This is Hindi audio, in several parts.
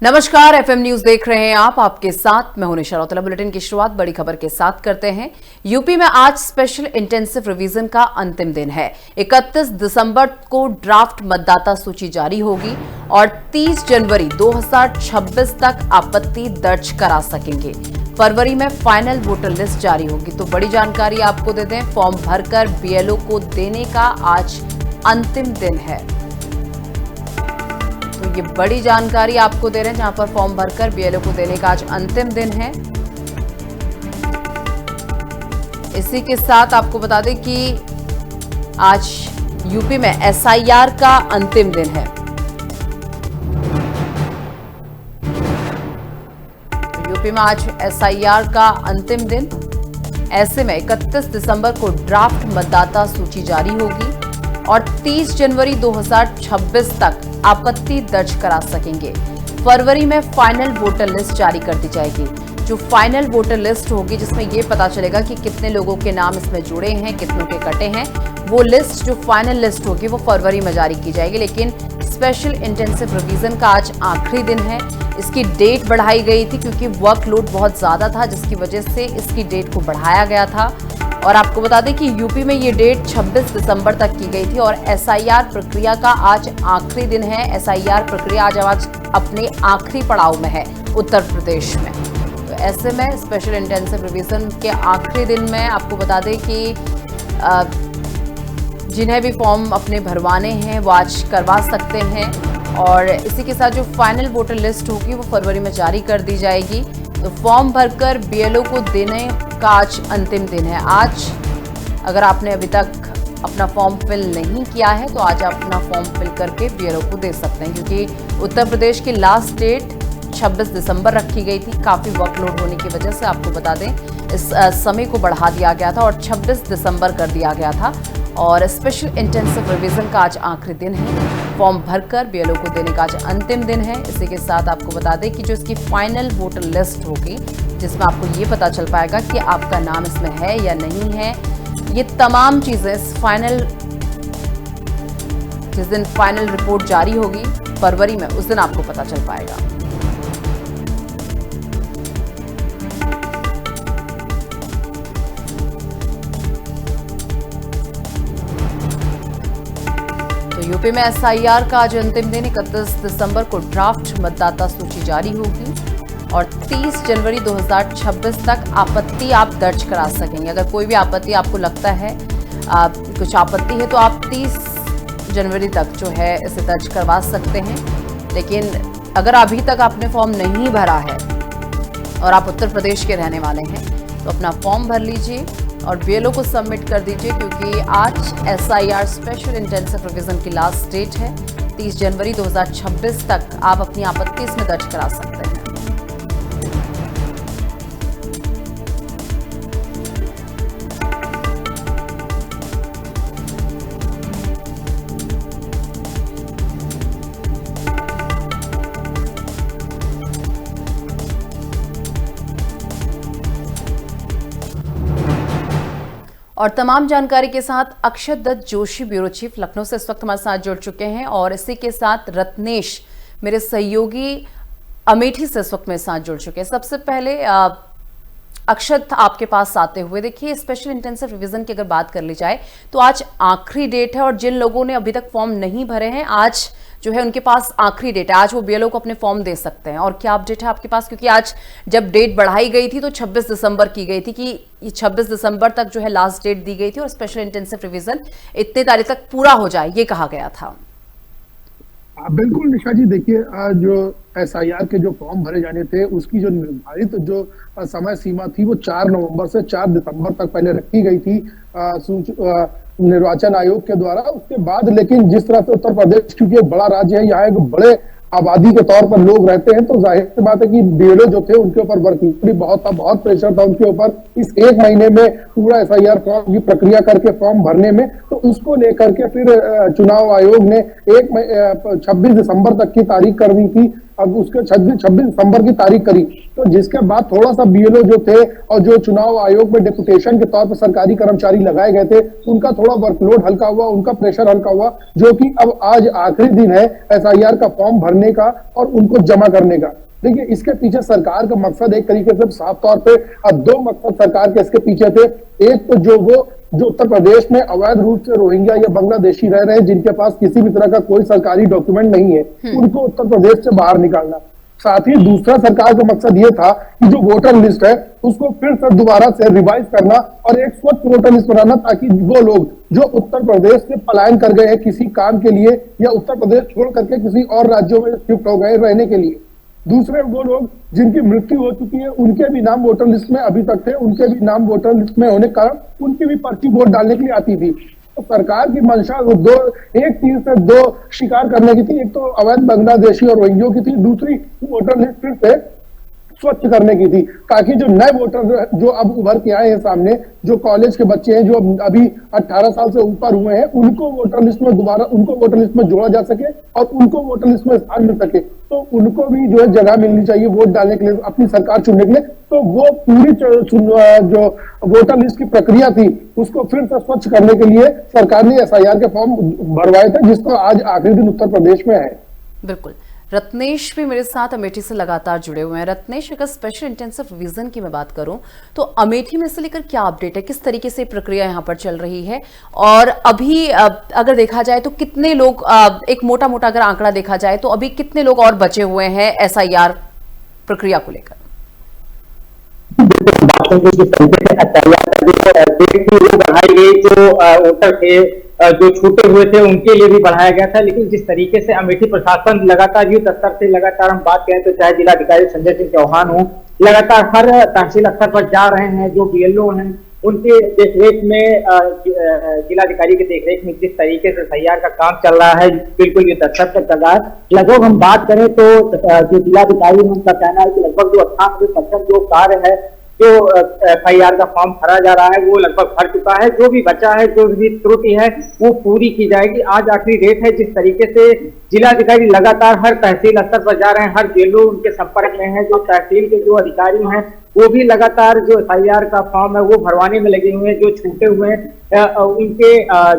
नमस्कार, एफएम न्यूज देख रहे हैं आप। आपके साथ मैं हूं निशा रौतेला। बुलेटिन की शुरुआत बड़ी खबर के साथ करते हैं। यूपी में आज स्पेशल इंटेंसिव रिवीजन का अंतिम दिन है। 31 दिसंबर को ड्राफ्ट मतदाता सूची जारी होगी और 30 जनवरी 2026 तक आपत्ति दर्ज करा सकेंगे। फरवरी में फाइनल वोटर लिस्ट जारी होगी। तो बड़ी जानकारी आपको दे दें, फॉर्म भरकर बीएलओ को देने का आज अंतिम दिन है। तो ये बड़ी जानकारी आपको दे रहे हैं, जहां पर फॉर्म भरकर बीएलओ को देने का आज अंतिम दिन है। इसी के साथ आपको बता दें कि आज यूपी में एसआईआर का अंतिम दिन है। तो यूपी में आज एसआईआर का अंतिम दिन। ऐसे में 31 दिसंबर को ड्राफ्ट मतदाता सूची जारी होगी और 30 जनवरी 2026 तक आपत्ति दर्ज करा सकेंगे। फरवरी में फाइनल वोटर लिस्ट जारी कर दी जाएगी। जो फाइनल वोटर लिस्ट होगी, जिसमें यह पता चलेगा कि कितने लोगों के नाम इसमें जुड़े हैं, कितनों के कटे हैं, वो लिस्ट, जो फाइनल लिस्ट होगी, वो फरवरी में जारी की जाएगी। लेकिन स्पेशल इंटेंसिव रिवीजन का आज आखिरी दिन है। इसकी डेट बढ़ाई गई थी क्योंकि वर्कलोड बहुत ज्यादा था, जिसकी वजह से इसकी डेट को बढ़ाया गया था। और आपको बता दें कि यूपी में ये डेट 26 दिसंबर तक की गई थी और एसआईआर प्रक्रिया का आज आखिरी दिन है। एसआईआर प्रक्रिया आज अपने आखिरी पड़ाव में है उत्तर प्रदेश में। तो ऐसे में स्पेशल इंटेंसिव रिवीजन के आखिरी दिन में आपको बता दें कि जिन्हें भी फॉर्म अपने भरवाने हैं वो आज करवा सकते हैं। और इसी के साथ जो फाइनल वोटर लिस्ट होगी वो फरवरी में जारी कर दी जाएगी। तो फॉर्म भरकर बीएलओ को देने का आज अंतिम दिन है। आज अगर आपने अभी तक अपना फॉर्म फिल नहीं किया है तो आज आप अपना फॉर्म फिल करके बीएलओ को दे सकते हैं, क्योंकि उत्तर प्रदेश की लास्ट डेट 26 दिसंबर रखी गई थी। काफ़ी वर्कलोड होने की वजह से आपको बता दें इस समय को बढ़ा दिया गया था और 26 दिसंबर कर दिया गया था। और स्पेशल इंटेंसिव रिवीजन का आज आखिरी दिन है। फॉर्म भरकर बीएलओ को देने का आज अंतिम दिन है। इसी के साथ आपको बता दें कि जो इसकी फाइनल वोटर लिस्ट होगी, जिसमें आपको ये पता चल पाएगा कि आपका नाम इसमें है या नहीं है, ये तमाम चीज़ें जिस दिन फाइनल रिपोर्ट जारी होगी फरवरी में, उस दिन आपको पता चल पाएगा। यूपी में एसआईआर का आज अंतिम दिन। 31 दिसंबर को ड्राफ्ट मतदाता सूची जारी होगी और 30 जनवरी 2026 तक आपत्ति आप दर्ज करा सकेंगे। अगर कोई भी आपत्ति आपको लगता है, कुछ आपत्ति है, तो आप 30 जनवरी तक जो है इसे दर्ज करवा सकते हैं। लेकिन अगर अभी तक आपने फॉर्म नहीं भरा है और आप उत्तर प्रदेश के रहने वाले हैं तो अपना फॉर्म भर लीजिए और बीएलओ को सबमिट कर दीजिए, क्योंकि आज एसआईआर स्पेशल इंटेंसिव रिवीजन की लास्ट डेट है। 30 जनवरी 2026 तक आप अपनी आपत्ति इसमें दर्ज करा सकते हैं। और तमाम जानकारी के साथ अक्षत दत्त जोशी, ब्यूरो चीफ लखनऊ से इस वक्त हमारे साथ जुड़ चुके हैं। और इसी के साथ रत्नेश, मेरे सहयोगी अमेठी से इस वक्त मेरे साथ जुड़ चुके हैं। सबसे पहले अक्षत, आपके पास आते हुए, देखिए स्पेशल इंटेंसिव रिवीजन की अगर बात कर ली जाए तो आज आखिरी डेट है और जिन लोगों ने अभी तक फॉर्म नहीं भरे हैं, आज जो है उनके पास आखिरी डेट है। आज वो बीएलओ को अपने फॉर्म दे सकते हैं। और क्या अपडेट है आपके पास, क्योंकि आज जब डेट बढ़ाई गई थी तो 26 दिसंबर की गई थी कि 26 दिसंबर तक जो है लास्ट डेट दी गई थी और स्पेशल इंटेंसिव रिवीजन इतने तारीख तक पूरा हो जाए, ये कहा गया था। बिल्कुल निशा जी, देखिए जो एसआईआर के जो फॉर्म भरे जाने थे उसकी जो निर्धारित जो समय सीमा थी वो 4 नवंबर से 4 दिसंबर तक पहले रखी गई थी निर्वाचन आयोग के द्वारा। उसके बाद लेकिन जिस तरह से उत्तर प्रदेश, क्योंकि एक बड़ा राज्य है, यहाँ एक बड़े आबादी के तौर पर लोग रहते हैं, तो जाहिर सी बात है कि बीएलओ जो थे उनके ऊपर वर्कलोड बहुत था, बहुत प्रेशर था उनके ऊपर इस 1 महीने में पूरा एसआईआर फॉर्म की प्रक्रिया करके फॉर्म भरने में। तो उसको लेकर के फिर चुनाव आयोग ने 26 दिसंबर तक की तारीख कर दी थी अब उसके 26 दिसंबर की तारीख करी, तो जिसके बाद थोड़ा सा बीएलओ जो थे और जो चुनाव आयोग में डेपुटेशन के तौर पर सरकारी कर्मचारी लगाए गए थे, उनका थोड़ा वर्कलोड हल्का हुआ, उनका प्रेशर हल्का हुआ, जो कि अब आज आखिरी दिन है एसआईआर का फॉर्म भरने का और उनको जमा करने का। देखिए, इसके पीछे सरकार का मकसद एक तरीके से साफ तौर पे अब दो मकसद सरकार के इसके पीछे थे। एक तो जो उत्तर प्रदेश में अवैध रूप से रोहिंग्या या बांग्लादेशी रह रहे हैं, जिनके पास किसी भी तरह का कोई सरकारी डॉक्यूमेंट नहीं है, उनको उत्तर प्रदेश से बाहर निकालना। साथ ही दूसरा सरकार का मकसद ये था कि जो वोटर लिस्ट है उसको फिर से दोबारा से रिवाइज करना और एक स्वच्छ वोटर लिस्ट बनाना, ताकि वो लोग जो उत्तर प्रदेश से पलायन कर गए हैं किसी काम के लिए या उत्तर प्रदेश छोड़ करके किसी और राज्यों में शिफ्ट हो गए रहने के लिए, दूसरे वो लोग जिनकी मृत्यु हो चुकी है उनके भी नाम वोटर लिस्ट में अभी तक थे, उनके भी नाम वोटर लिस्ट में होने के कारण उनकी भी पर्ची वोट डालने के लिए आती थी। तो सरकार की मंशा एक तीर से दो शिकार करने की थी। एक तो अवैध बांग्लादेशी और रोहिंग्यों की थी, दूसरी वोटर लिस्ट फिर से स्वच्छ करने की थी, ताकि जो नए वोटर जो अब उभर के आए हैं सामने, जो कॉलेज के बच्चे हैं जो अभी 18 साल से ऊपर हुए हैं, उनको वोटर लिस्ट में दोबारा उनको वोटर लिस्ट में जोड़ा जा सके और उनको वोटर लिस्ट में स्थान मिल सके। तो उनको भी जो है जगह मिलनी चाहिए वोट डालने के लिए, अपनी सरकार चुनने के लिए। तो वो पूरी जो वोटर लिस्ट की प्रक्रिया थी उसको फिर से स्वच्छ करने के लिए सरकार ने एसआईआर के फॉर्म भरवाए थे, जिसका आज आखिरी दिन उत्तर प्रदेश में है। बिल्कुल। रत्नेश भी मेरे साथ अमेठी से लगातार जुड़े हुए हैं। रत्नेश, अगर स्पेशल इंटेंसिव रिवीजन की मैं बात करूं तो अमेठी में से लेकर क्या अपडेट है, किस तरीके से प्रक्रिया यहां पर चल रही है, और अभी अगर देखा जाए तो कितने लोग, एक मोटा मोटा अगर आंकड़ा देखा जाए तो अभी कितने लोग और बचे हुए हैं एसआईआर प्रक्रिया को लेकर? बढ़ाई गई, जो वोटर थे जो छूटे हुए थे उनके लिए भी बढ़ाया गया था, लेकिन जिस तरीके से अमेठी प्रशासन लगातार युद्ध स्तर से लगातार हम बात करें तो चाहे जिलाधिकारी संजय सिंह चौहान हो, लगातार हर तहसील स्तर पर जा रहे हैं, जो बीएलओ हैं उनके देखरेख में, जिलाधिकारी के देखरेख में जिस तरीके से एसआईआर का काम चल रहा है बिल्कुल युद्ध स्तर पर चल रहा है। लगभग हम बात करें तो जो जिलाधिकारी उनका कहना है कि लगभग जो 98% जो कार्य है, जो एफआईआर का फॉर्म भरा जा रहा है वो लगभग भर चुका है। जो भी बचा है, जो भी त्रुटि है वो पूरी की जाएगी। आज आखिरी डेट है। जिस तरीके से जिलाधिकारी लगातार हर तहसील स्तर पर जा रहे हैं, हर जेलों उनके संपर्क में है, जो तहसील के जो अधिकारी हैं वो भी लगातार जो एफआईआर का फॉर्म है वो भरवाने में लगे हुए हैं। जो छूटे हुए उनके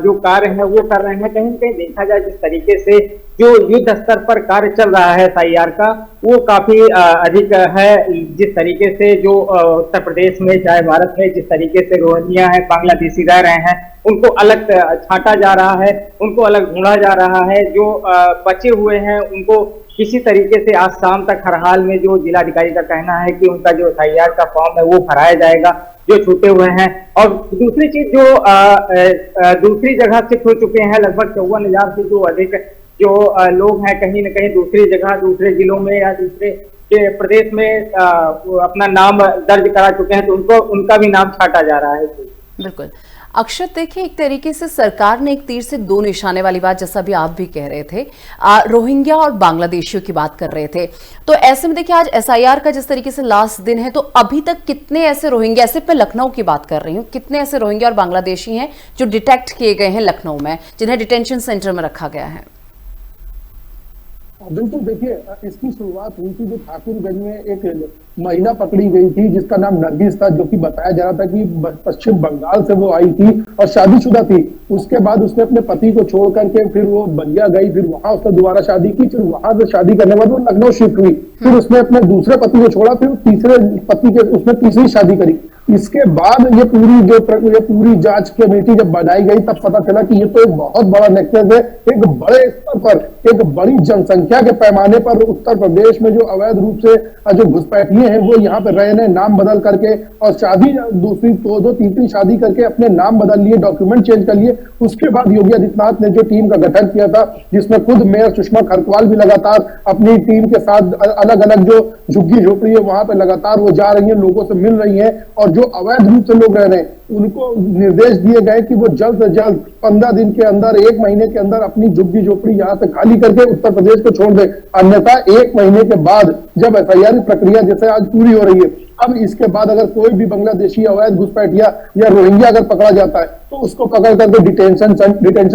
जो कार्य है वो कर रहे हैं। कहीं न कहीं देखा जाए जिस तरीके से जो युद्ध स्तर पर कार्य चल रहा है एसआईआर का, वो काफी अधिक है। जिस तरीके से जो उत्तर प्रदेश में चाहे भारत में जिस तरीके से रोहिंग्या है, बांग्लादेशी रह रहे हैं, उनको अलग छांटा जा रहा है, उनको अलग ढूंढा जा रहा है। जो बचे हुए हैं उनको किसी तरीके से आज शाम तक हर हाल में, जो जिलाधिकारी का कहना है कि उनका जो एसआईआर का फॉर्म है वो भराया जाएगा, जो छूटे हुए हैं। और दूसरी चीज, जो दूसरी जगह शिफ्ट हो चुके हैं, लगभग 54,000 से जो अधिक जो लोग हैं कहीं न कहीं दूसरी जगह, दूसरे जिलों में या दूसरे के प्रदेश में अपना नाम दर्ज करा चुके हैं, तो उनका भी नाम छांटा जा रहा है। बिल्कुल। अक्षत, देखिए, एक तरीके से सरकार ने एक तीर से दो निशाने वाली बात, जैसा भी आप भी कह रहे थे, रोहिंग्या और बांग्लादेशियों की बात कर रहे थे, तो ऐसे में देखिए आज एसआईआर का जिस तरीके से लास्ट दिन है, तो अभी तक कितने ऐसे रोहिंग्या, ऐसे पे लखनऊ की बात कर रही हूँ, कितने ऐसे रोहिंग्या और बांग्लादेशी हैं जो डिटेक्ट किए गए हैं लखनऊ में, जिन्हें डिटेंशन सेंटर में रखा गया है? बिल्कुल, देखिए, इसकी शुरुआत हुई थी जो ठाकुरगंज में एक महिला पकड़ी गई थी जिसका नाम नरगिस था, जो कि बताया जा रहा था कि पश्चिम बंगाल से वो आई थी और शादीशुदा थी। उसके बाद उसने अपने पति को छोड़ करके फिर वो बलिया गई, फिर वहां उसने दोबारा शादी की, फिर वहां से शादी करने के बाद वो लखनऊ शिफ्ट हुई, फिर उसने अपने दूसरे पति को छोड़ा, फिर तीसरे पति के उसने तीसरी शादी करी। इसके बाद ये पूरी जांच कमेटी जब बनाई गई तब पता चला कि ये तो एक बहुत बड़ा नेक्सस है। एक बड़े स्तर पर, एक बड़ी जनसंख्या के पैमाने पर उत्तर प्रदेश में जो अवैध रूप से जो घुसपैठिए हैं वो यहाँ पे रहे, नाम बदल करके और शादी दूसरी दो तीसरी शादी करके अपने नाम बदल लिए, डॉक्यूमेंट चेंज कर लिए। उसके बाद योगी आदित्यनाथ ने जो टीम का गठन किया था, जिसमें खुद मेयर सुषमा खरतवाल भी लगातार अपनी टीम के साथ अलग अलग जो झुग्गी झोपड़ी है वहां पे लगातार वो जा रही है, लोगों से मिल रही है, और जो अवैध रूप से लोग रह रहे हैं उनको निर्देश दिए गए कि वो जल्द से जल्द 15 दिन के अंदर, 1 महीने के अंदर अपनी झुग्गी झोपड़ी यहाँ से खाली करके उत्तर प्रदेश को छोड़ दे, अन्यथा 1 महीने के बाद जब एफआईआर की प्रक्रिया जैसे आज पूरी हो रही है, अब इसके बाद अगर कोई भी बांग्लादेशी अवैध घुसपैठिया या रोहिंग्या अगर पकड़ा जाता है तो उसको पकड़ करके डिटेंशन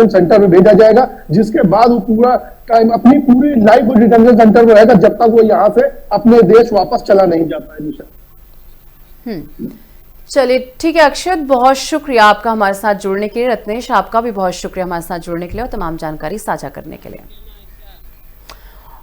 सेंटर में भेजा जाएगा, जिसके बाद वो पूरा टाइम अपनी पूरी लाइफ डिटेंशन सेंटर में रहेगा जब तक वो यहाँ से अपने देश वापस चला नहीं जाता है। निशा, चलिए ठीक है अक्षत, बहुत शुक्रिया आपका हमारे साथ जुड़ने के लिए। रत्नेश, आपका भी बहुत शुक्रिया हमारे साथ जुड़ने के लिए और तमाम जानकारी साझा करने के लिए।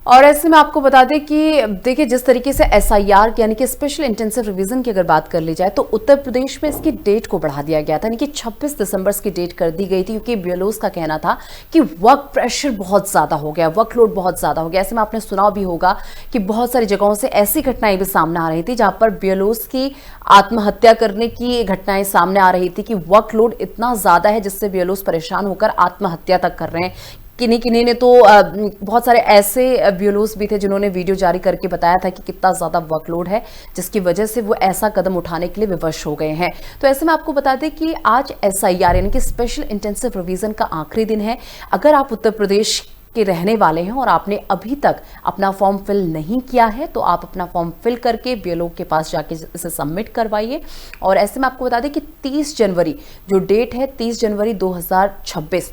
और ऐसे में आपको बता दें कि देखिए जिस तरीके से एसआईआर यानी कि स्पेशल इंटेंसिव रिवीजन की अगर बात कर ली जाए तो उत्तर प्रदेश में इसकी डेट को बढ़ा दिया गया था, यानी कि 26 दिसंबर की डेट कर दी गई थी, क्योंकि बीएलओस का कहना था कि वर्क प्रेशर बहुत ज्यादा हो गया, वर्कलोड बहुत ज्यादा हो गया। ऐसे में आपने सुना भी होगा कि बहुत सारी जगहों से ऐसी घटनाएं भी सामने आ रही थी जहां पर बीएलओस की आत्महत्या करने की घटनाएं सामने आ रही थी कि वर्कलोड इतना ज्यादा है जिससे बीएलओस परेशान होकर आत्महत्या तक कर रहे हैं। किन्हीं ने तो बहुत सारे ऐसे बीएलओस भी थे जिन्होंने वीडियो जारी करके बताया था कि कितना ज्यादा वर्कलोड है, जिसकी वजह से वो ऐसा कदम उठाने के लिए विवश हो गए हैं। तो ऐसे में आपको बता दें कि आज एसआईआर यानी कि स्पेशल इंटेंसिव रिवीजन का आखिरी दिन है। अगर आप उत्तर प्रदेश के रहने वाले हैं और आपने अभी तक अपना फॉर्म फिल नहीं किया है तो आप अपना फॉर्म फिल करके बीएलओ के पास जाके इसे सबमिट करवाइए। और ऐसे में आपको बता दें कि 30 जनवरी जो डेट है, 30 जनवरी 2026,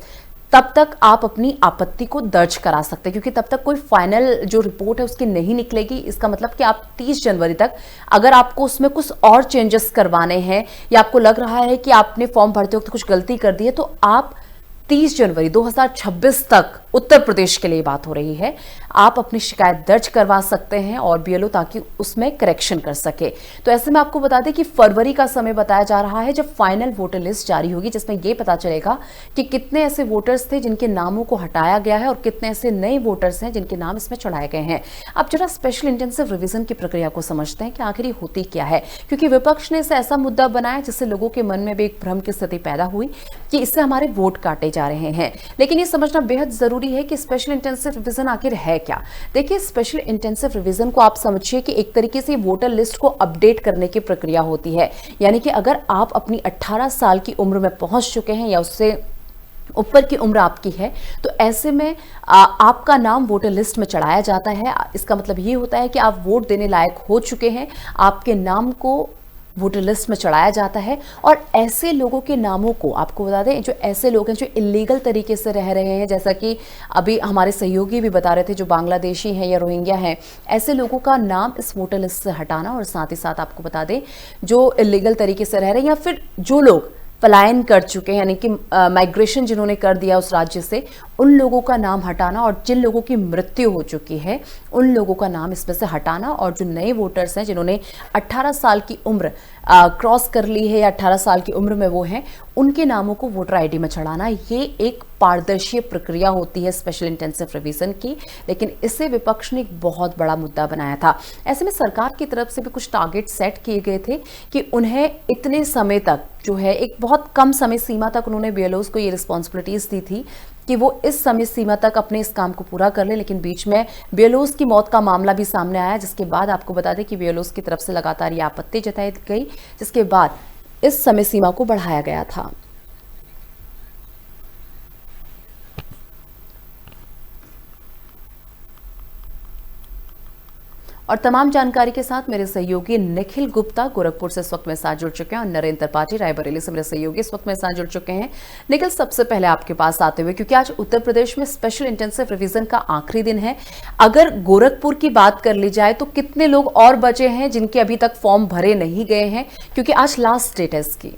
तब तक आप अपनी आपत्ति को दर्ज करा सकते हैं, क्योंकि तब तक कोई फाइनल जो रिपोर्ट है उसकी नहीं निकलेगी। इसका मतलब कि आप 30 जनवरी तक अगर आपको उसमें कुछ और चेंजेस करवाने हैं या आपको लग रहा है कि आपने फॉर्म भरते वक्त कुछ गलती कर दी है तो आप 30 जनवरी 2026 तक, उत्तर प्रदेश के लिए बात हो रही है, आप अपनी शिकायत दर्ज करवा सकते हैं और बीएलओ ताकि उसमें करेक्शन कर सके। तो ऐसे में आपको बता दें कि फरवरी का समय बताया जा रहा है जब फाइनल वोटर लिस्ट जारी होगी, जिसमें यह पता चलेगा कि कितने ऐसे वोटर्स थे जिनके नामों को हटाया गया है और कितने ऐसे नए वोटर्स हैं जिनके नाम इसमें चढ़ाए गए हैं। अब जरा स्पेशल इंटेंसिव रिवीजन की प्रक्रिया को समझते हैं कि आखिर ये होती क्या है, क्योंकि विपक्ष ने इसे ऐसा मुद्दा बनाया जिससे लोगों के मन में भी एक भ्रम की स्थिति पैदा हुई कि इससे हमारे वोट काटे जा रहे हैं। लेकिन ये समझना बेहद जरूरी है कि स्पेशल इंटेंसिव रिवीजन आखिर है क्या। देखिए, स्पेशल इंटेंसिव रिवीजन को आप समझिए कि एक तरीके से वोटर लिस्ट को अपडेट करने की प्रक्रिया होती है। यानी कि अगर आप अपनी 18 साल की उम्र में पहुंच चुके हैं या उससे ऊपर की उम्र आपकी है तो ऐसे में आपका नाम वोटर लिस्ट में चढ़ाया जाता है। इसका मतलब ये होता है कि आप वोट देने लायक हो चुके हैं, आपके नाम को वोटर लिस्ट में चढ़ाया जाता है। और ऐसे लोगों के नामों को आपको बता दें, जो ऐसे लोग हैं जो इलीगल तरीके से रह रहे हैं, जैसा कि अभी हमारे सहयोगी भी बता रहे थे, जो बांग्लादेशी हैं या रोहिंग्या हैं, ऐसे लोगों का नाम इस वोटर लिस्ट से हटाना। और साथ ही साथ आपको बता दें जो इलीगल तरीके से रह रहे हैं या फिर जो लोग पलायन कर चुके हैं, यानी कि माइग्रेशन जिन्होंने कर दिया उस राज्य से, उन लोगों का नाम हटाना। और जिन लोगों की मृत्यु हो चुकी है उन लोगों का नाम इसमें से हटाना। और जो नए वोटर्स हैं जिन्होंने 18 साल की उम्र क्रॉस कर ली है या 18 साल की उम्र में वो हैं, उनके नामों को वोटर आईडी में चढ़ाना। ये एक पारदर्शी प्रक्रिया होती है स्पेशल इंटेंसिव रिवीजन की, लेकिन इसे विपक्ष ने एक बहुत बड़ा मुद्दा बनाया था। ऐसे में सरकार की तरफ से भी कुछ टारगेट सेट किए गए थे कि उन्हें इतने समय तक जो है, एक बहुत कम समय सीमा तक उन्होंने बीएलओस को ये रिस्पॉन्सिबिलिटीज दी थी कि वो इस समय सीमा तक अपने इस काम को पूरा कर ले। लेकिन बीच में बीएलओस की मौत का मामला भी सामने आया, जिसके बाद आपको बता दें कि बीएलओस की तरफ से लगातार ये आपत्ति जताई गई, जिसके बाद इस समय सीमा को बढ़ाया गया था। और तमाम जानकारी के साथ मेरे सहयोगी निखिल गुप्ता गोरखपुर से इस वक्त मेरे साथ जुड़ चुके हैं और नरेंद्र त्रिपाठी रायबरेली से मेरे सहयोगी इस वक्त मेरे साथ जुड़ चुके हैं। निखिल, सबसे पहले आपके पास आते हुए, क्योंकि आज उत्तर प्रदेश में स्पेशल इंटेंसिव रिवीजन का आखिरी दिन है, अगर गोरखपुर की बात कर ली जाए तो कितने लोग और बचे हैं जिनके अभी तक फॉर्म भरे नहीं गए हैं, क्योंकि आज लास्ट डेट है इसकी?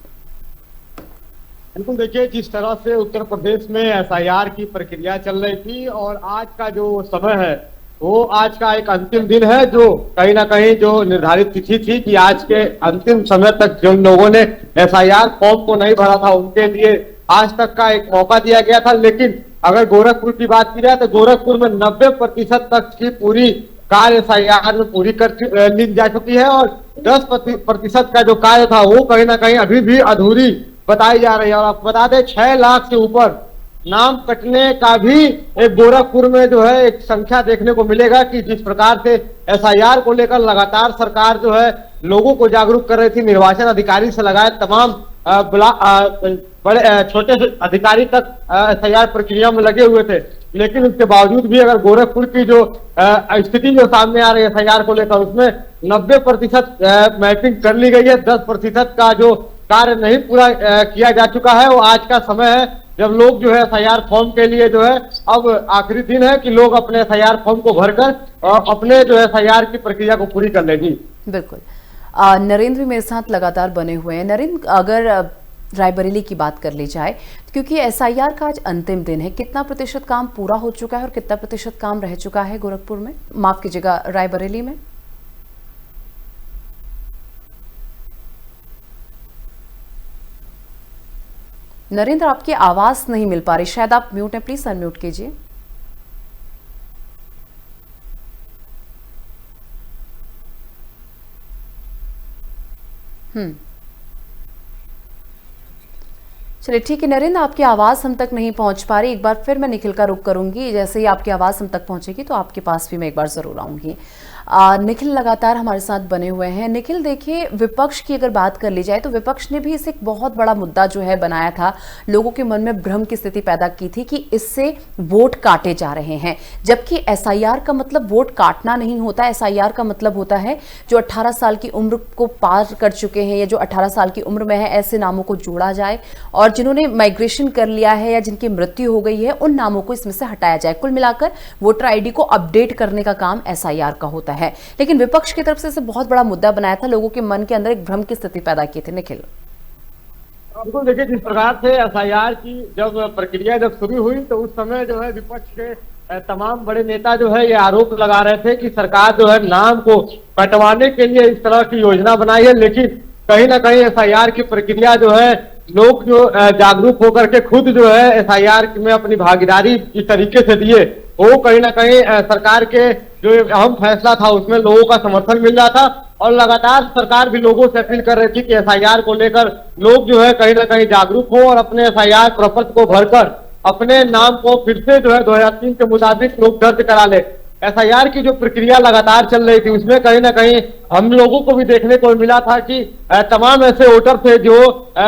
बिल्कुल, देखिए जिस तरह से उत्तर प्रदेश में एसआईआर की प्रक्रिया चल रही थी और आज का जो समय है वो आज का एक अंतिम दिन है, जो कहीं ना कहीं जो निर्धारित तिथि थी कि आज के अंतिम समय तक जिन लोगों ने एसआईआर फॉर्म को नहीं भरा था उनके लिए आज तक का एक मौका दिया गया था। लेकिन अगर गोरखपुर की बात की जाए तो गोरखपुर में 90% तक की पूरी कार्य एसआईआर में पूरी कर ली जा चुकी है और 10% का जो कार्य था वो कहीं ना कहीं अभी भी अधूरी बताई जा रही है। और आपको बता दें 6 लाख से ऊपर नाम कटने का भी एक गोरखपुर में जो है एक संख्या देखने को मिलेगा कि जिस प्रकार से एसआईआर को लेकर लगातार सरकार जो है लोगों को जागरूक कर रही थी, निर्वाचन अधिकारी से लगाए तमाम बड़े छोटे अधिकारी तक एसआईआर प्रक्रिया में लगे हुए थे। लेकिन उसके बावजूद भी अगर गोरखपुर की जो स्थिति जो सामने आ रही है एसआईआर को लेकर, उसमें 90% मैपिंग कर ली गई है, 10% का जो कार्य नहीं पूरा किया जा चुका है। वो आज का समय है जब लोग जो है एसआईआर फॉर्म के लिए जो है अब आखिरी दिन है कि लोग अपने एसआईआर फॉर्म को भरकर अपने जो है एसआईआर की प्रक्रिया को पूरी कर लेगी। बिल्कुल। नरेंद्र भी मेरे साथ लगातार बने हुए हैं। नरेंद्र, अगर रायबरेली की बात कर ली जाए, क्योंकि एसआईआर का आज अंतिम दिन है, कितना प्रतिशत काम पूरा हो चुका है और कितना प्रतिशत काम रह चुका है गोरखपुर में, माफ कीजिएगा रायबरेली में? नरेंद्र, आपकी आवाज नहीं मिल पा रही, शायद आप म्यूट हैं, प्लीज अनम्यूट कीजिए। चलिए ठीक है नरेंद्र, आपकी आवाज़ हम तक नहीं पहुंच पा रही। एक बार फिर मैं निखिल का रुख करूंगी, जैसे ही आपकी आवाज़ हम तक पहुंचेगी तो आपके पास भी मैं एक बार ज़रूर आऊंगी। निखिल लगातार हमारे साथ बने हुए हैं। निखिल, देखिए, विपक्ष की अगर बात कर ली जाए तो विपक्ष ने भी इसे एक बहुत बड़ा मुद्दा जो है बनाया था, लोगों के मन में भ्रम की स्थिति पैदा की थी कि इससे वोट काटे जा रहे हैं, जबकि एसआईआर का मतलब वोट काटना नहीं होता। एसआईआर का मतलब होता है जो 18 साल की उम्र को पार कर चुके हैं या जो 18 साल की उम्र में है, ऐसे नामों को जोड़ा जाए और जिन्होंने माइग्रेशन कर लिया है या जिनकी मृत्यु हो गई है उन नामों को इसमें से हटाया जाए। कुल मिलाकर वोटर आईडी को अपडेट करने का काम एसआईआर का होता है। लेकिन विपक्ष की तरफ से इसे बहुत बड़ा मुद्दा बनाया था, लोगों के मन के अंदर एक भ्रम की स्थिति पैदा की थी। निखिल, बिल्कुल, देखिए, जिस प्रकार से एसआईआर की जब प्रक्रिया शुरू हुई तो उस समय जो है विपक्ष के तमाम बड़े नेता जो है ये आरोप लगा रहे थे कि सरकार जो है नाम को कटवाने के लिए इस तरह की योजना बनाई है, लेकिन कहीं ना कहीं एसआईआर की प्रक्रिया जो है लोग जो जागरूक होकर के खुद जो है एसआईआर में अपनी भागीदारी इस तरीके से दिए, वो कहीं ना कहीं सरकार के जो अहम फैसला था उसमें लोगों का समर्थन मिल रहा था और लगातार सरकार भी लोगों से अपील कर रही थी कि एसआईआर को लेकर लोग जो है कहीं ना कहीं जागरूक हो और अपने एसआईआर प्रपत्र को भरकर अपने नाम को फिर से जो है 2003 के मुताबिक लोग दर्ज करा ले। एसआईआर की जो प्रक्रिया लगातार चल रही थी उसमें कहीं ना कहीं हम लोगों को भी देखने को मिला था कि तमाम ऐसे वोटर थे जो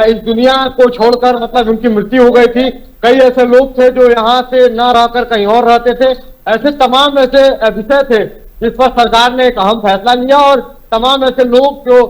इस दुनिया को छोड़कर मतलब उनकी मृत्यु हो गई थी। कई ऐसे लोग थे जो यहाँ से न रहकर कहीं और रहते थे। ऐसे तमाम ऐसे विषय थे जिस पर सरकार ने एक अहम फैसला लिया और तमाम ऐसे लोग जो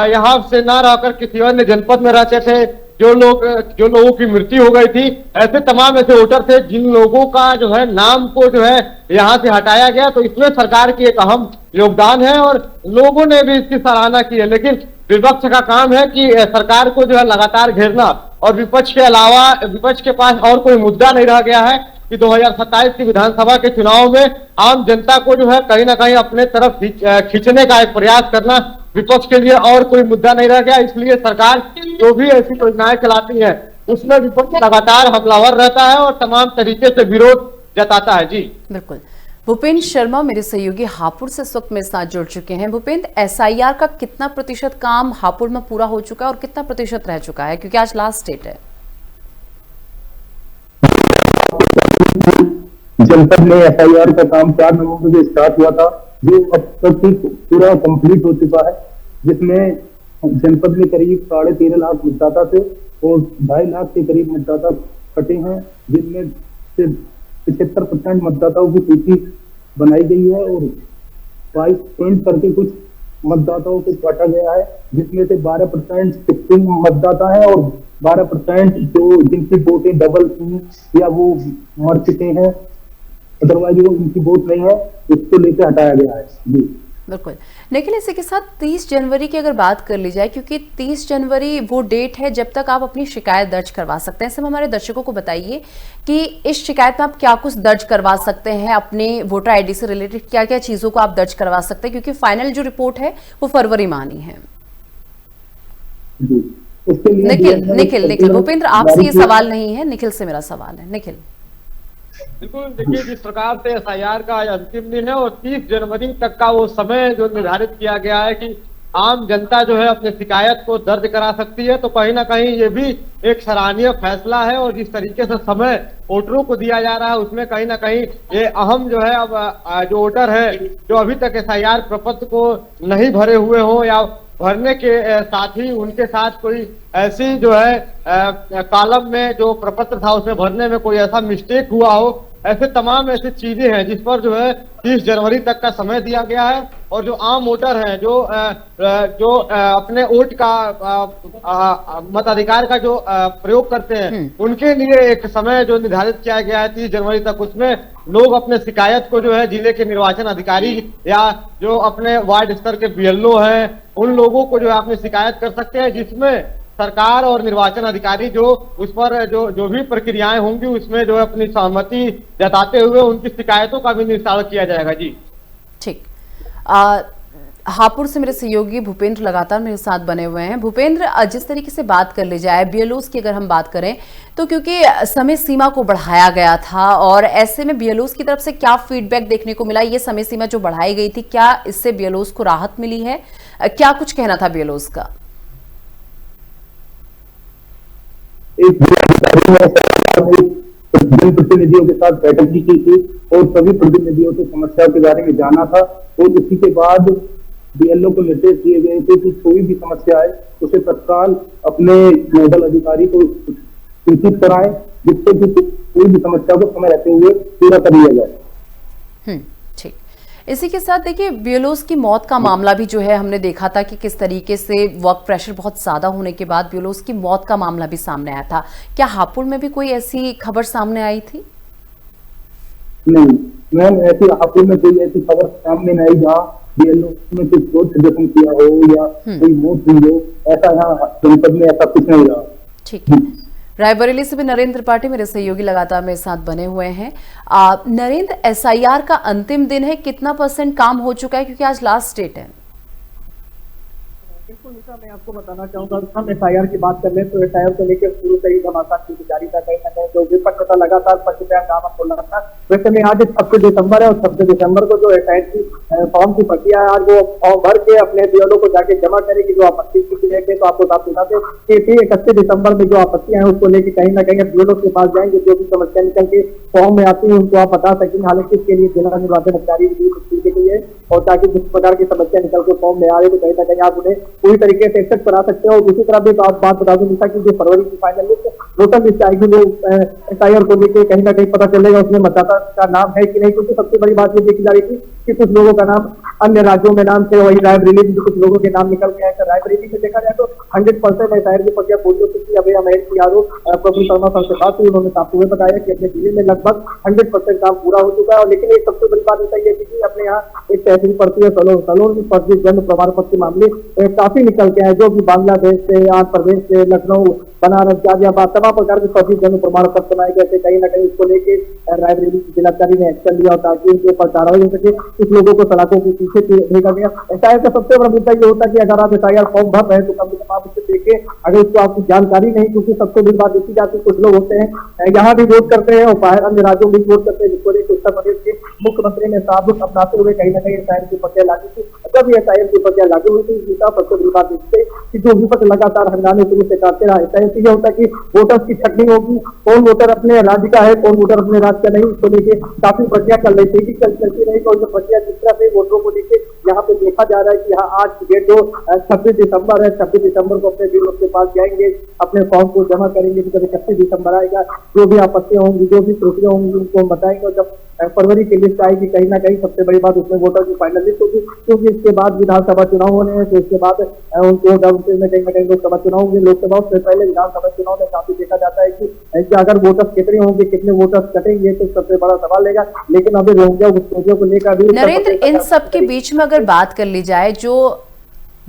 यहाँ से न रहकर किसी अन्य जनपद में रहते थे, जो लोगों की मृत्यु हो गई थी, ऐसे तमाम ऐसे वोटर थे जिन लोगों का जो है नाम को जो है यहाँ से हटाया गया। तो इसमें सरकार की एक अहम योगदान है और लोगों ने भी इसकी सराहना की है। लेकिन विपक्ष का काम है कि सरकार को जो है लगातार घेरना और विपक्ष के अलावा विपक्ष के पास और कोई मुद्दा नहीं रह गया है कि 2027 की विधानसभा के चुनाव में आम जनता को जो है कहीं ना कहीं अपने तरफ खींचने का एक प्रयास करना विपक्ष के लिए और कोई मुद्दा नहीं रह गया। इसलिए सरकार जो भी ऐसी योजनाएं चलाती है उसमें विपक्ष लगातार हमलावर रहता है और तमाम तरीके से विरोध जताता है। जी बिल्कुल। भूपेंद्र शर्मा मेरे सहयोगी हापुड़ से इस वक्त मेरे साथ जुड़ चुके हैं। भूपेंद्र, एसआईआर का कितना प्रतिशत काम हापुड़ में पूरा हो चुका है और कितना प्रतिशत रह चुका है, क्योंकि आज लास्ट डेट है? जनपद में एसआईआर का काम 4 नवंबर से स्टार्ट हुआ था, जो अब तक पूरा कंप्लीट हो चुका है, जिसमें जनपद में करीब 13.5 लाख मतदाता थे और 2.5 लाख के करीब मतदाता कटे हैं, जिनमें से 75% मतदाताओं की सूची बनाई गई है और 22% करके कुछ मतदाताओं को काटा गया है, जिसमें से 12% सिटिंग मतदाता है और 12% जो जिनकी वोटें डबल थी या वो मर चुके हैं, अदरवाइज वो इनकी वोट नहीं है, इसको लेकर हटाया गया है। जी बिल्कुल। लेकिन इसी के साथ 30 जनवरी की अगर बात कर ली जाए, क्योंकि 30 जनवरी वो डेट है जब तक आप अपनी शिकायत दर्ज करवा सकते हैं। सब हमारे दर्शकों को बताइए कि इस शिकायत में आप क्या कुछ दर्ज करवा सकते हैं, अपने वोटर आईडी से रिलेटेड क्या क्या चीजों को आप दर्ज करवा सकते हैं, क्योंकि फाइनल जो रिपोर्ट है वो फरवरी में आनी है। निखिल, भूपेंद्र आपसे ये सवाल नहीं है, निखिल से मेरा सवाल है। निखिल, बिल्कुल, देखिए, जिस प्रकार से एसआईआर का अंतिम दिन है और 30 जनवरी तक का वो समय जो निर्धारित किया गया है कि आम जनता जो है अपनी शिकायत को दर्ज करा सकती है, तो कहीं ना कहीं ये भी एक सराहनीय फैसला है। और जिस तरीके से समय वोटरों को दिया जा रहा है उसमें कहीं ना कहीं ये अहम जो है, अब जो वोटर है जो अभी तक एसआईआर प्रपत्र को नहीं भरे हुए हो या भरने के साथ ही उनके साथ कोई ऐसी जो है कॉलम में जो प्रपत्र था उसमें भरने में कोई ऐसा मिस्टेक हुआ हो ऐसे तमाम ऐसी चीजें हैं जिस पर जो है 30 जनवरी तक का समय दिया गया है। और जो आम वोटर हैं जो अपने वोट का मताधिकार का जो प्रयोग करते हैं, उनके लिए एक समय जो निर्धारित किया गया है 30 जनवरी तक, उसमें लोग अपने शिकायत को जो है जिले के निर्वाचन अधिकारी या जो अपने वार्ड स्तर के बीएलओ हैं उन लोगों को जो है अपनी शिकायत कर सकते हैं, जिसमें सरकार और निर्वाचन अधिकारी जो उस पर जो भी प्रक्रियाएं होंगी उसमें जो है अपनी सहमति जताते हुए उनकी शिकायतों का भी निस्तारण किया जाएगा। जी ठीक। हापुड़ से मेरे सहयोगी भूपेंद्र लगातार मेरे साथ बने हुए हैं। भूपेंद्र, जिस तरीके से बात कर ली जाए बीएलओस की, अगर हम बात करें तो क्योंकि समय सीमा को बढ़ाया गया था और ऐसे में बीएलओस की तरफ से क्या फीडबैक देखने को मिला? ये समय सीमा जो बढ़ाई गई थी, क्या इससे बीएलओस को राहत मिली है? क्या कुछ कहना था बीएलओस का? जनप्रतिनिधियों के साथ बैठक भी की थी और सभी प्रतिनिधियों की समस्याओं के बारे में जाना था और इसी के बाद बीएलओ को निर्देश दिए गए थे कि कोई भी समस्या है उसे तत्काल अपने नोडल अधिकारी को सूचित कराएं, जिससे कि कोई भी समस्या को समय रहते हुए पूरा कर लिया जाए। ठीक। इसी के साथ देखिए बीएलओस की मौत का मामला भी जो है हमने देखा था कि किस तरीके से वर्क प्रेशर बहुत ज्यादा होने के बाद बीएलओस की मौत का मामला भी सामने आया था। क्या हापुड़ में भी कोई ऐसी खबर सामने आई थी? नहीं मैम, ऐसी हापुड़ में कोई ऐसी खबर सामने नहीं आई जहाँ बीएलओ में कोई चोट जख्म किया हो या कोई मौत हुई हो, ऐसा यहाँ जनपद में ऐसा कुछ नहीं रहा। ठीक है। रायबरेली से भी नरेंद्र त्रिपाठी मेरे सहयोगी लगातार मेरे साथ बने हुए हैं। नरेंद्र, एसआईआर का अंतिम दिन है, कितना % काम हो चुका है, क्योंकि आज लास्ट डेट है? बिल्कुल निशा, मैं आपको बताना चाहूंगा, हम एफआईआर की बात कर ले तो एफआईआर को लेकर शुरू से ही घमासान की जारी था। कहीं ना कहीं जो विपक्ष था लगातार प्रक्रिया काम खोल रहा था। वैसे में आज 26 दिसंबर है और 26 दिसंबर को जो एफआईआर की फॉर्म की प्रक्रिया है, आज वो फॉर्म भर के अपने बीएलओ को जाके जमा करेगी। जो आपत्ति की लेके तो आपको साथ बता दें कि 31 दिसंबर में जो आपत्तियां हैं उसको लेकर कहीं ना कहीं बीएलओ के पास जाएंगे। जो भी समस्या निकल के फॉर्म में आती है उनको आप बता सकेंगे। हालांकि इसके लिए जिला निर्वाचन अधिकारी की गई है और ताकि जिस प्रकार की समस्या निकल के फॉर्म में आ रही है तो कहीं ना कहीं आप उन्हें पूरी तरीके से एक्सेप्ट करा सकते हैं। और दूसरी तरफ भी तो आप बात बता दें निशा की जो फरवरी की फाइनल लिस्ट वोटर लिस्ट आएगी वो एफआईआर को लेकर कहीं ना कहीं पता चलेगा उसमें मतदाता का नाम है कि नहीं। क्योंकि सबसे बड़ी बात ये देखी जा रही थी कि कुछ लोगों का नाम अन्य राज्यों में नाम थे, वही रायबरेली में कुछ लोगों के नाम निकल के आए। रायबरेली में देखा जाए तो 100% एफआईआर की प्रक्रिया पूरी हो चुकी है। अभी अमेरिकी यादव प्रभु शर्मा सर से बात हुई, उन्होंने साफ हुए बताया कि अपने जिले में लगभग 100% काम पूरा हो चुका है। लेकिन एक सबसे बड़ी बात ऐसा है कि अपने यहाँ एक तहसील पड़ती है सलोन फर्जी जन्म प्रमाण पत्र के मामले काफी निकल के आए, जो कि बांग्लादेश से, आंध्र प्रदेश से, लखनऊ, बनारस, गाजियाबाद तमाम प्रकार के फर्जी जन्म प्रमाण पत्र बनाए गए थे। कहीं ना कहीं उसको लेके रायबरेली जिलाधिकारी ने एक्शन लिया ताकि उनके ऊपर कार्रवाई हो सके। कुछ लोगों को सलाखों के पीछे भेजा गया। एफआईआर का सबसे बड़ा मुद्दा ये होता है कि अगर आप एफआईआर फॉर्म भर रहे हैं तो कम से कम आप उससे देखे, अगर उसको आपकी जानकारी नहीं, क्योंकि सबसे बड़ी बात देखी जाती है कुछ लोग होते हैं यहाँ भी वोट करते हैं और बाहर अन्य राज्यों में वोट करते हैं, जिसको लेकर उत्तर प्रदेश के मुख्यमंत्री ने साबुत अपनाते हुए कहीं ना कहीं एफआईआर की प्रक्रिया लागू की। जब ये एफआईआर की प्रक्रिया लागू हुई थी इसका सबसे बड़ी बात देखते कि जो विपक्ष लगातार हंगामे शुरू से करते रहा। एफआईआर से यह होता है कि वोटर्स की छटनी होगी, कौन वोटर अपने राज्य का है, कौन वोटर अपने राज्य का नहीं, उसको लेके काफी प्रक्रिया चल रही थी, चलती रही। और प्रक्रिया जिस तरह से वोटरों को लेके यहाँ पे देखा जा रहा है कि यहाँ आज की डेट जो 26 दिसंबर है, 26 दिसंबर को अपने बीएलओ के पास जाएंगे, अपने फॉर्म को जमा करेंगे। जब 31 दिसंबर आएगा जो भी आपत्तियां होंगी, जो भी त्रुटियां होंगी उनको हम बताएंगे। और जब फरवरी की लिस्ट आएगी कहीं ना कहीं सबसे बड़ी बात उसमें वोटर की फाइनल लिस्ट होगी, क्योंकि इसके बाद विधानसभा चुनाव होने हैं। तो इसके बाद उनको कहीं ना कहीं लोकसभा चुनाव होंगे। लोकसभा से पहले विधानसभा चुनाव में काफी देखा जाता है कि अगर वोटर्स कितने होंगे, कितने वोटर्स कटेंगे, तो सबसे बड़ा सवाल रहेगा। लेकिन अभी रोहिंग्या को लेकर भी नरेंद्र, इन सब के बीच में अगर बात कर ली जाए, जो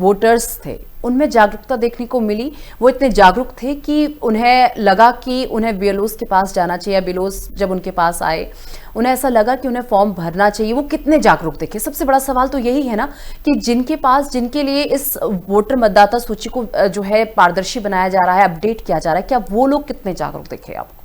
वोटर्स थे उनमें जागरूकता देखने को मिली, वो इतने जागरूक थे कि उन्हें लगा कि उन्हें बीएलओस के पास जाना चाहिए। बीएलओस जब उनके पास आए उन्हें ऐसा लगा कि उन्हें फॉर्म भरना चाहिए। वो कितने जागरूक दिखे? सबसे बड़ा सवाल तो यही है ना कि जिनके लिए इस वोटर मतदाता सूची को जो है पारदर्शी बनाया जा रहा है, अपडेट किया जा रहा है, क्या वो लोग कितने जागरूक दिखे आपको?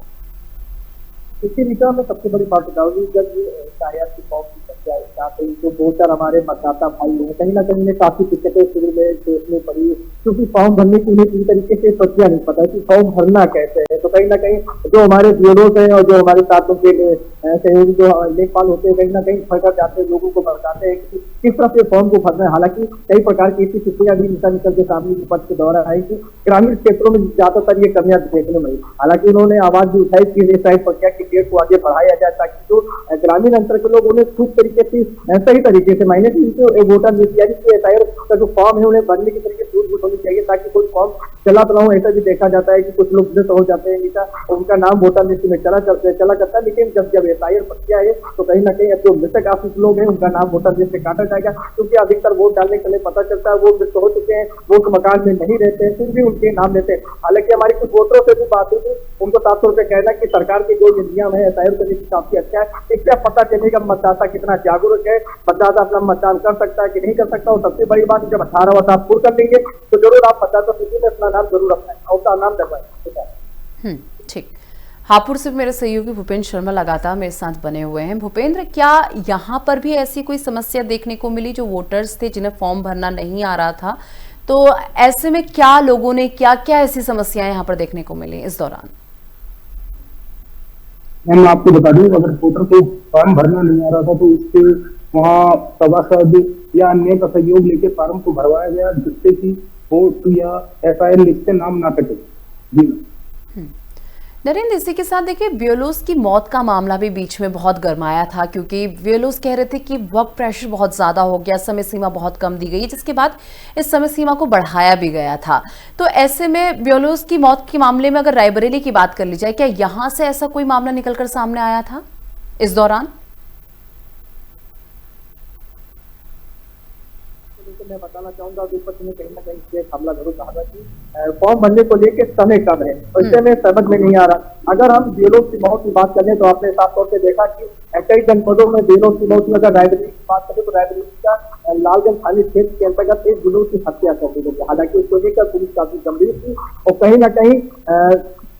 इसके विचार में सबसे बड़ी बात बताऊंगी, जब एफआईआर की फॉर्म की प्रक्रिया स्टार्ट हुई तो वोटर हमारे मतदाता भाई हैं, कहीं ना कहीं काफी दिक्कतें शुरू में देखने पड़ी, क्योंकि फॉर्म भरने के लिए पूरी तरीके से प्रक्रिया नहीं पता कि फॉर्म भरना कैसे है। तो कहीं ना कहीं जो हमारे ब्यूरोज हैं और जो हमारे साथ उनके सहयोगी जो लेखपाल होते हैं कहीं ना कहीं फटक जाते हैं, लोगों को बताते हैं कि किस तरह से फॉर्म को भरना है। हालांकि कई प्रकार की ऐसी स्थितियां भी निकल के सामने विपक्ष के दौरा आई कि ग्रामीण क्षेत्रों में ज्यादातर ये कमियां देखने में आई। हालांकि उन्होंने आवाज भी उठाई कि इस साइड प्रक्रिया की डेट को आगे बढ़ाया जाए ताकि जो ग्रामीण अंतर के लोग उन्हें ठीक तरीके से सही तरीके से मायने वोटर लिस्ट यानी कि एसआईआर का जो फॉर्म है उन्हें भरने की तरीके दूर होनी चाहिए ताकि कोई फॉर्म चला तो ना हो। ऐसा भी देखा जाता है कि कुछ लोग मृत हो जाते हैं, उनका नाम वोटर लिस्ट में चला करता है, लेकिन जब एसआईआर प्रक्रिया है तो कहीं ना कहीं जो मृतक आश्रित लोग हैं उनका नाम वोटर लिस्ट से काटा जाएगा, क्योंकि अधिकतर वोट डालने के लिए पता चलता है वो मृत हो चुके हैं, वो मकान में नहीं रहते हैं, फिर भी उनके नाम लेते हैं। हालांकि हमारी कुछ वोटरों से भी बात हुई थी, उनको साफ तौर पर कहना कि सरकार के जो नियम है एसआईआर करने की काफी अच्छा है, इससे पता चलेगा मतदाता कितना जागरूक है, मतदाता अपना मतदान कर सकता है कि नहीं कर सकता। और सबसे बड़ी बात जब 18 वर्ष आप पूर्ण कर लेंगे तो जरूर आप मतदाता सूची में अपना नाम जरूर अपनाएं और अपना नाम दबाएं। ठीक। हापुड़ से मेरे सहयोगी भूपेंद्र शर्मा लगातार मेरे साथ बने हुए हैं। भूपेंद्र, क्या यहाँ पर भी ऐसी कोई समस्या देखने को मिली जो वोटर्स थे जिन्हें फॉर्म भरना नहीं आ रहा था, तो ऐसे में क्या लोगों ने क्या क्या ऐसी समस्याएं यहाँ पर देखने को मिली इस दौरान? मैं आपको बता दूं, अगर वोटर को फॉर्म भरना नहीं आ रहा था तो उसके वहाँ सभासद या अन्य का सहयोग लेके फॉर्म को भरवाया गया जिससे कि वोट या एसआईआर लिस्ट से नाम ना कटे। जी नरेंद्र, इसी के साथ देखिए बियोलोस की मौत का मामला भी बीच में बहुत गरमाया था, क्योंकि बियोलोस कह रहे थे कि वर्क प्रेशर बहुत ज्यादा हो गया, समय सीमा बहुत कम दी गई, जिसके बाद इस समय सीमा को बढ़ाया भी गया था। तो ऐसे में बियोलोस की मौत के मामले में अगर रायबरेली की बात कर ली जाए, क्या यहां से ऐसा कोई मामला निकलकर सामने आया था इस दौरान? मैं बताना चाहूंगा विपक्ष ने कहीं ना कहीं हमला जरूर कहा था कि फॉर्म भरने को लेकर समय कम है, इससे में समझ में नहीं आ रहा। अगर हम बियोलोस की मौत की बात करें तो आपने साफ तौर पर देखा कि कई जनपदों में बियोलोस की मौत में अगर रायबरेली की बात करें तो रायबरेली का लालगंज थाने क्षेत्र के अंतर्गत एक बियोलोस की हत्या कर दी गई। हालांकि उसको लेकर पुलिस काफी गंभीर थी और कहीं ना कहीं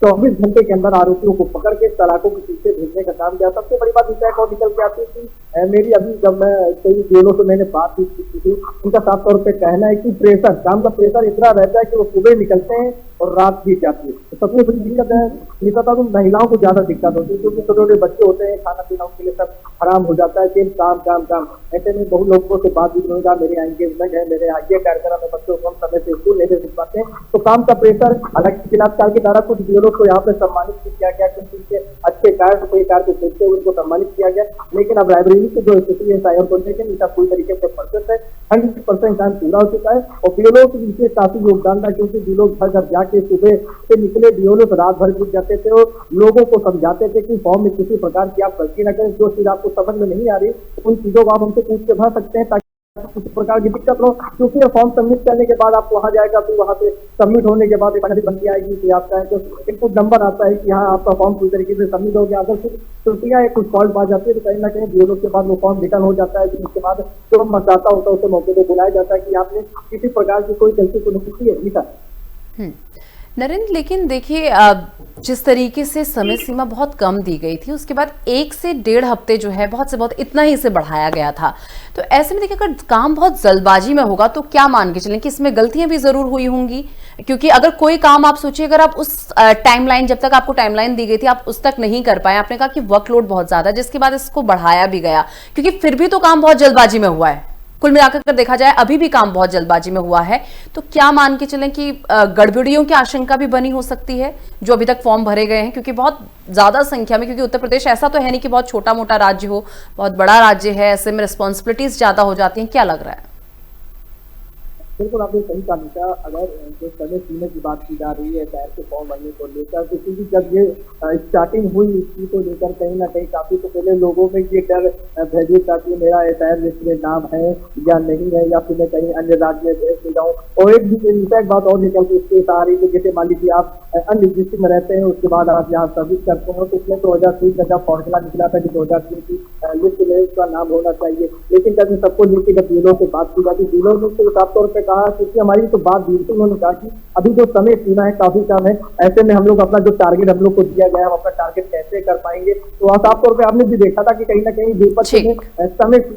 24 घंटे के अंदर आरोपियों को पकड़ के सलाखों के पीछे भेजने का काम किया। सबसे बड़ी बात विषय और निकल के आती है कि मेरी अभी जब मैं कई जेलों से मैंने बात की थी, उनका साफ तौर पे कहना है कि प्रेशर, काम का प्रेशर इतना रहता है कि वो सुबह निकलते हैं और रात भी जाती है। तो सबसे बड़ी दिक्कत है निकलता तो महिलाओं को ज्यादा दिक्कत होती है, क्योंकि छोटे छोटे बच्चे होते हैं, खाना पीना उनके लिए सब हराम हो जाता है, सिर्फ काम काम काम। ऐसे में बहुत लोगों से बात भी होगा, मेरे यहाँ एंगेजमेंट है, मेरे यहाँ ये कार्यक्रम है, बच्चों को हम समय से स्कूल नहीं भेज पाते हैं, तो काम का प्रेशर। हालांकि खिलाफ के द्वारा कुछ बियोलों को यहाँ पे सम्मानित किया गया, क्योंकि उनके अच्छे कार्य कोई कार्य को देखते हुए उनको सम्मानित किया गया। लेकिन अब रायबरेली की जो स्थिति है एसआईआर को लेकर इनका पूरी तरीके से परफेक्ट है, 100% काम पूरा हो चुका है। और बियोलों के पीछे काफी योगदान था, क्योंकि बियोलों घर घर जाके सुबह से निकले, बियोलों रात भर जुट जाते थे और लोगों को समझाते थे कि फॉर्म में किसी प्रकार की आप गलती न करें, जो चीज आपको समझ में नहीं आ रही उन चीजों को आप हमसे पूछ के भर सकते हैं ताकि किसी प्रकार की दिक्कत हो। क्योंकि ये फॉर्म सबमिट करने के बाद आप वहां जाएगा, फिर वहां पे सबमिट होने के बाद एक बंदी आएगी कि आपका जो इनपुट नंबर आता है कि हाँ आपका फॉर्म पूरी तरीके से सबमिट हो गया। अगर कुछ त्रुटियां या कुछ फॉल्ट आ जाती है तो कहीं ना कहीं बियोलों के बाद वो फॉर्म रिटर्न हो जाता है। उसके बाद जो मतदाता होता है उसे मौके पर बुलाया जाता है कि आपने किसी प्रकार की कोई गलती को नहीं की है। जी सर। नरेंद्र, लेकिन देखिए जिस तरीके से समय सीमा बहुत कम दी गई थी, उसके बाद 1 से 1.5 हफ्ते जो है बहुत से बहुत इतना ही इसे बढ़ाया गया था। तो ऐसे में देखिए अगर काम बहुत जल्दबाजी में होगा तो क्या मान के चलें कि इसमें गलतियां भी जरूर हुई होंगी, क्योंकि अगर कोई काम आप सोचिए, अगर आप उस टाइमलाइन, जब तक आपको टाइमलाइन दी गई थी आप उस तक नहीं कर पाए, आपने कहा कि वर्कलोड बहुत ज्यादा, जिसके बाद इसको बढ़ाया भी गया, क्योंकि फिर भी तो काम बहुत जल्दबाजी में हुआ है। कुल मिलाकर देखा जाए अभी भी काम बहुत जल्दबाजी में हुआ है, तो क्या मान के चलें कि गड़बड़ियों की आशंका भी बनी हो सकती है जो अभी तक फॉर्म भरे गए हैं, क्योंकि बहुत ज्यादा संख्या में, क्योंकि उत्तर प्रदेश ऐसा तो है नहीं कि बहुत छोटा मोटा राज्य हो, बहुत बड़ा राज्य है, ऐसे में रिस्पॉन्सिबिलिटीज ज्यादा हो जाती हैं। क्या लग रहा है? बिल्कुल आपने सही कहा निशा। अगर जो समय सीमा की बात की जा रही है एसआईआर के फॉर्म भरने को लेकर, तो क्योंकि जब ये स्टार्टिंग हुई इसकी को लेकर कहीं ना कहीं काफी तो पहले लोगों में ये डर भयभीत था कि मेरा एसआईआर लिस्ट में नाम है या नहीं है, या फिर मैं कहीं अन्य राज्य में भेज जाऊँ। और एक बात और निकल के इसके सारी, जैसे मान लीजिए आप अन्य डिस्ट्रिक्ट में रहते हैं, उसके बाद आप यहाँ सर्विस करते हैं, तो उसमें 2003 का जब फॉर्मूला निकला था कि 2003 की लिस्ट में उसका नाम होना चाहिए। लेकिन जब सबको लेकर जब बिलों से बात की जाती, बिलों में तो साफ तौर पर कहा, क्योंकि हमारी तो बात बिल्कुल उन्होंने कहा कि अभी जो समय सीमा है काफी कम है, ऐसे में हम लोग अपना जो टारगेट हम लोग को दिया गया है, हम अपना टारगेट कैसे कर पाएंगे। तो साफ तौर पे आपने भी देखा था कि कहीं ना कहीं विपक्ष में समय।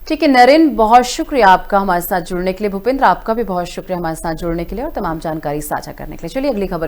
ठीक है नरेंद्र, बहुत शुक्रिया आपका हमारे साथ जुड़ने के लिए। भूपेंद्र, आपका भी बहुत शुक्रिया हमारे साथ जुड़ने के लिए और तमाम जानकारी साझा करने के लिए। चलिए अगली खबर